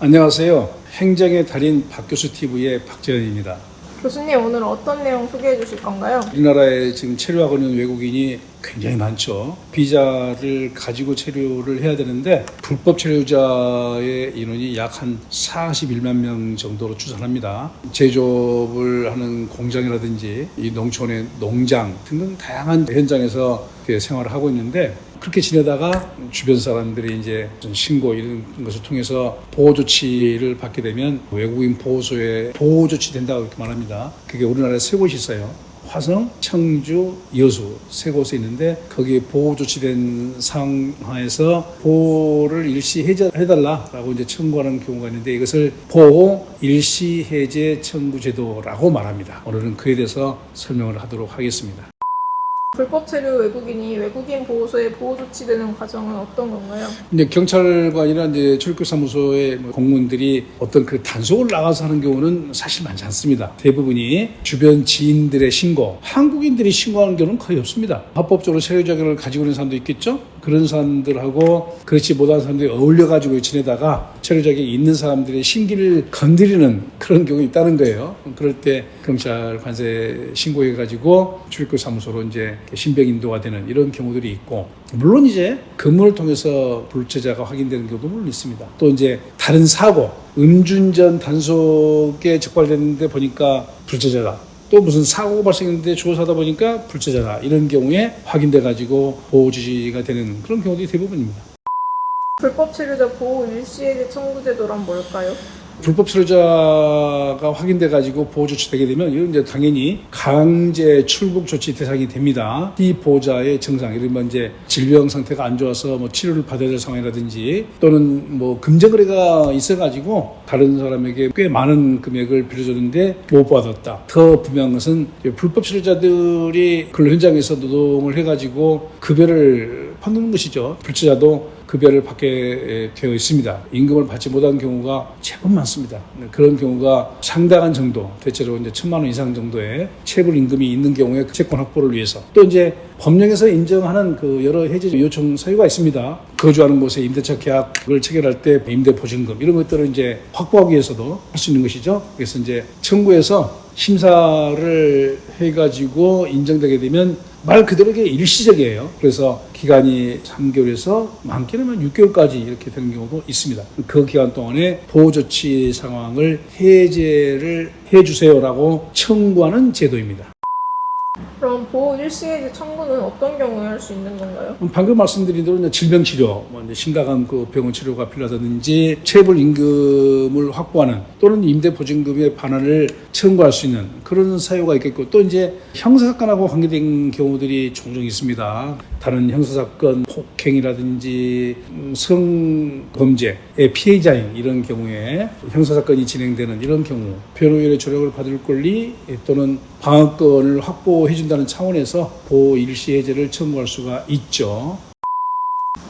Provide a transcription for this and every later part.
안녕하세요. 행정의 달인 박교수 TV의 박재현입니다. 교수님, 오늘 어떤 내용 소개해 주실 건가요? 우리나라에 지금 체류하고 있는 외국인이 굉장히 많죠. 비자를 가지고 체류를 해야 되는데 불법 체류자의 인원이 약 한 41만 명 정도로 추산합니다. 제조업을 하는 공장이라든지 이 농촌의 농장 등등 다양한 현장에서 생활을 하고 있는데 그렇게 지내다가 주변 사람들이 이제 신고 이런 것을 통해서 보호 조치를 받게 되면 외국인 보호소에 보호 조치 된다고 이렇게 말합니다. 그게 우리나라에 세 곳이 있어요. 화성, 청주, 여수 세 곳에 있는데 거기에 보호 조치된 상황에서 보호를 일시 해달라라고 이제 청구하는 경우가 있는데 이것을 보호 일시 해제 청구 제도라고 말합니다. 오늘은 그에 대해서 설명을 하도록 하겠습니다. 불법 체류 외국인이 외국인 보호소에 보호 조치되는 과정은 어떤 건가요? 이제 경찰관이나 이제 출입국사무소의 공무원들이 어떤 그 단속을 나가서 하는 경우는 사실 많지 않습니다. 대부분이 주변 지인들의 신고, 한국인들이 신고하는 경우는 거의 없습니다. 합법적으로 체류 자격을 가지고 있는 사람도 있겠죠? 그런 사람들하고 그렇지 못한 사람들이 어울려가지고 지내다가 체류 자격이 있는 사람들의 신기를 건드리는 그런 경우가 있다는 거예요. 그럴 때 경찰 관세 신고해가지고 출입국사무소로 이제 신병 인도가 되는 이런 경우들이 있고, 물론 이제 근무를 통해서 불체자가 확인되는 경우도 물론 있습니다. 또 이제 다른 사고, 음주운전 단속에 적발됐는데 보니까 불체자다. 또 무슨 사고가 발생했는데 조사하다 보니까 불체자다. 이런 경우에 확인돼가지고 보호 지시가 되는 그런 경우들이 대부분입니다. 불법 체류자 보호 일시 해제 청구 제도란 뭘까요? 불법 체류자가 확인돼가지고 보호 조치되게 되면 이건 이제 당연히 강제 출국 조치 대상이 됩니다. 이 보호자의 증상, 이른바 이제 질병 상태가 안 좋아서 뭐 치료를 받아야 될 상황이라든지 또는 뭐 금전거래가 있어가지고 다른 사람에게 꽤 많은 금액을 빌려줬는데 못 받았다. 더 분명한 것은 불법 체류자들이 근로 현장에서 노동을 해가지고 급여를 받는 것이죠. 불체자도 급여를 받게 되어 있습니다. 임금을 받지 못한 경우가 제법 많습니다. 그런 경우가 상당한 정도, 대체로 이제 1,000만 원 이상 정도의 체불 임금이 있는 경우에 채권 확보를 위해서 또 이제 법령에서 인정하는 그 여러 해제 요청 사유가 있습니다. 거주하는 곳에 임대차 계약을 체결할 때 임대 보증금 이런 것들을 이제 확보하기 위해서도 할 수 있는 것이죠. 그래서 이제 청구해서 심사를 해가지고 인정되게 되면 말 그대로 이게 일시적이에요. 그래서 기간이 3개월에서 많게는 6개월까지 이렇게 되는 경우도 있습니다. 그 기간 동안에 보호조치 상황을 해제를 해주세요라고 청구하는 제도입니다. 그럼 보호 일시 해제 청구는 어떤 경우에 할 수 있는 건가요? 방금 말씀드린 대로 질병 치료, 이제 심각한 그 병원 치료가 필요하다든지 체불 임금을 확보하는 또는 임대 보증금의 반환을 청구할 수 있는 그런 사유가 있겠고, 또 이제 형사사건하고 관계된 경우들이 종종 있습니다. 다른 형사사건, 폭행이라든지 성범죄의 피해자인 이런 경우에 형사사건이 진행되는 이런 경우 변호인의 조력을 받을 권리 또는 방어권을 확보해준다는 차원에서 보호 일시 해제를 청구할 수가 있죠.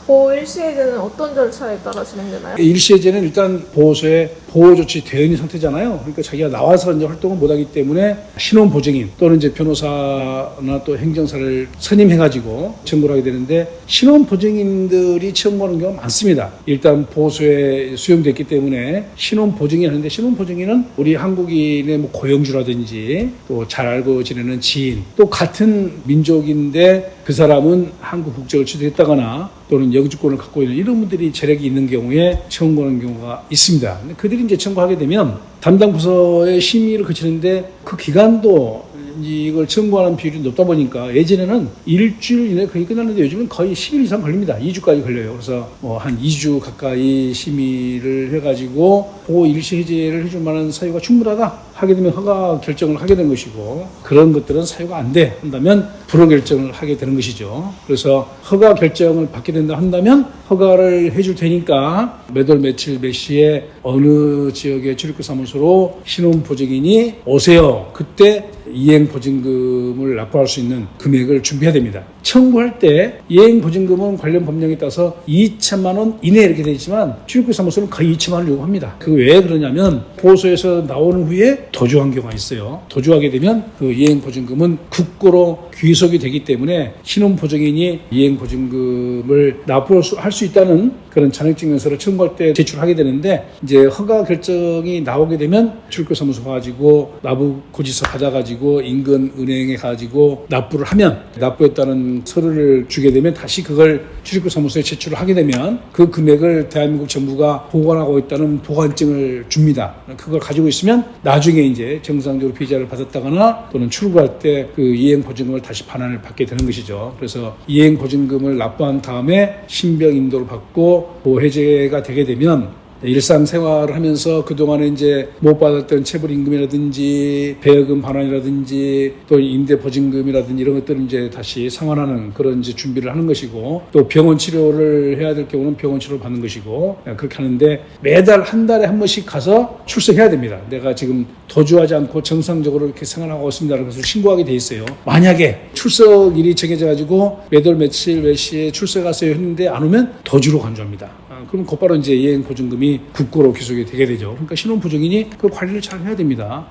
보호 일시 해제는 어떤 절차에 따라 진행되나요? 일시 해제는 일단 보호소에 보호 조치 되어 있는 상태잖아요. 그러니까 자기가 나와서 이제 활동을 못하기 때문에 신원 보증인 또는 이제 변호사나 또 행정사를 선임해가지고 청구를 하게 되는데, 신원 보증인들이 청구하는 경우가 많습니다. 일단 보호소에 수용됐기 때문에 신원 보증인 하는데, 신원 보증인은 우리 한국인의 뭐 고용주라든지 또 잘 알고 지내는 지인, 또 같은 민족인데 그 사람은 한국 국적을 취득했다거나 또는 영주권을 갖고 있는 이런 분들이 재력이 있는 경우에 청구하는 경우가 있습니다. 근데 그들이 이제 청구하게 되면 담당 부서의 심의를 거치는데 그 기간도 이걸 청구하는 비율이 높다 보니까 예전에는 일주일 이내에 거의 끝났는데 요즘은 거의 10일 이상 걸립니다. 2주까지 걸려요. 그래서 한 2주 가까이 심의를 해가지고 보호 일시 해제를 해줄 만한 사유가 충분하다 하게 되면 허가 결정을 하게 된 것이고, 그런 것들은 사유가 안 돼 한다면 불허 결정을 하게 되는 것이죠. 그래서 허가 결정을 받게 된다 한다면 허가를 해줄 테니까 몇 월 며칠 몇 시에 어느 지역의 출입국사무소로 신원 보증인이 오세요. 그때 이행 보증금을 납부할 수 있는 금액을 준비해야 됩니다. 청구할 때 이행보증금은 관련 법령에 따라서 2천만 원 이내 이렇게 되어 있지만 출입구사무소는 거의 2천만 원을 요구합니다. 그 왜 그러냐면 보호소에서 나오는 후에 도주한 경우가 있어요. 도주하게 되면 그 이행보증금은 국고로 귀속이 되기 때문에 신혼보증인이 이행보증금을 납부할 수 있다는 그런 잔액증명서를 청구할 때 제출하게 되는데 이제 허가 결정이 나오게 되면 출입구사무소 가지고 납부고지서 받아가지고 인근 은행에 가지고 납부를 하면 납부했다는 서류를 주게 되면 다시 그걸 출입구사무소에 제출을 하게 되면 그 금액을 대한민국 정부가 보관하고 있다는 보관증을 줍니다. 그걸 가지고 있으면 나중에 이제 정상적으로 비자를 받았다거나 또는 출국할 때 그 이행보증금을 다시 반환을 받게 되는 것이죠. 그래서 이행보증금을 납부한 다음에 신병 인도를 받고 보호해제가 되게 되면 일상생활을 하면서 그동안에 이제 못 받았던 체불임금이라든지 배여금 반환이라든지 또 임대보증금이라든지 이런 것들을 이제 다시 상환하는 그런 이제 준비를 하는 것이고 또 병원 치료를 해야 될 경우는 병원 치료를 받는 것이고 그렇게 하는데 매달 한 달에 한 번씩 가서 출석해야 됩니다. 내가 지금 도주하지 않고 정상적으로 이렇게 생활하고 있습니다라는 것을 신고하게 돼 있어요. 만약에 출석일이 정해져 가지고 매달 며칠 몇 시에 출석하세요 했는데 안 오면 도주로 간주합니다. 그럼 곧바로 이제 이행보증금이 국고로 귀속이 되게 되죠. 그러니까 신혼부증인이 그 관리를 잘 해야 됩니다.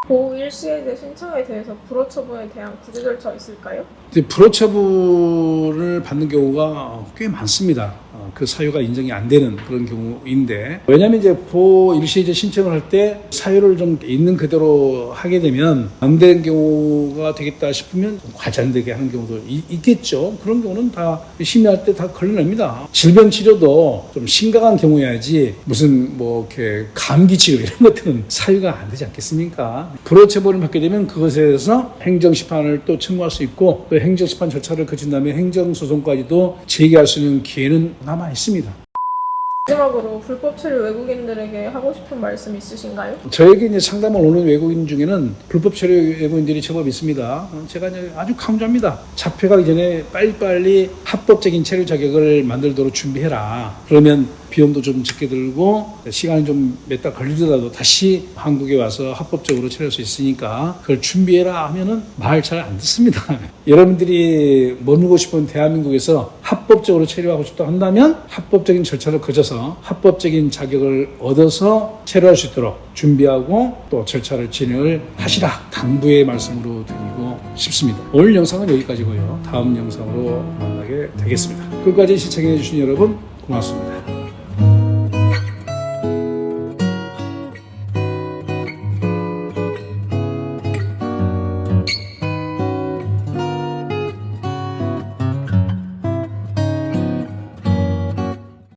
보호 일시해제 신청에 대해서 불허 처분에 대한 구제 절차 있을까요? 불허 처분을 받는 경우가 꽤 많습니다. 그 사유가 인정이 안 되는 그런 경우인데 왜냐하면 이제 보호 일시해제 신청을 할 때 사유를 좀 있는 그대로 하게 되면 안 되는 경우가 되겠다 싶으면 과장되게 하는 경우도 있겠죠. 그런 경우는 다 심의할 때 다 걸러냅니다. 질병 치료도 좀 심각한 경우여야지 무슨 뭐 이렇게 감기 치료 이런 것들은 사유가 안 되지 않겠습니까? 불허 처분을 받게 되면 그것에 대해서 행정심판을 또 청구할 수 있고 또 행정심판 절차를 거친 다음에 행정소송까지도 제기할 수 있는 기회는 남아 있습니다. 마지막으로 불법 체류 외국인들에게 하고 싶은 말씀 있으신가요? 저에게 이제 상담을 오는 외국인 중에는 불법 체류 외국인들이 제법 있습니다. 제가 이제 아주 강조합니다. 잡혀가기 전에 빨리빨리 합법적인 체류 자격을 만들도록 준비해라. 그러면 비용도 좀 적게 들고 시간이 좀 몇 달 걸리더라도 다시 한국에 와서 합법적으로 체류할 수 있으니까 그걸 준비해라 하면은 말 잘 안 듣습니다. 여러분들이 머물고 싶은 대한민국에서 합법적으로 체류하고 싶다 한다면 합법적인 절차를 거쳐서 합법적인 자격을 얻어서 체류할 수 있도록 준비하고 또 절차를 진행을 하시라 당부의 말씀으로 드리고 싶습니다. 오늘 영상은 여기까지고요. 다음 영상으로 만나게 되겠습니다. 끝까지 시청해 주신 여러분 고맙습니다.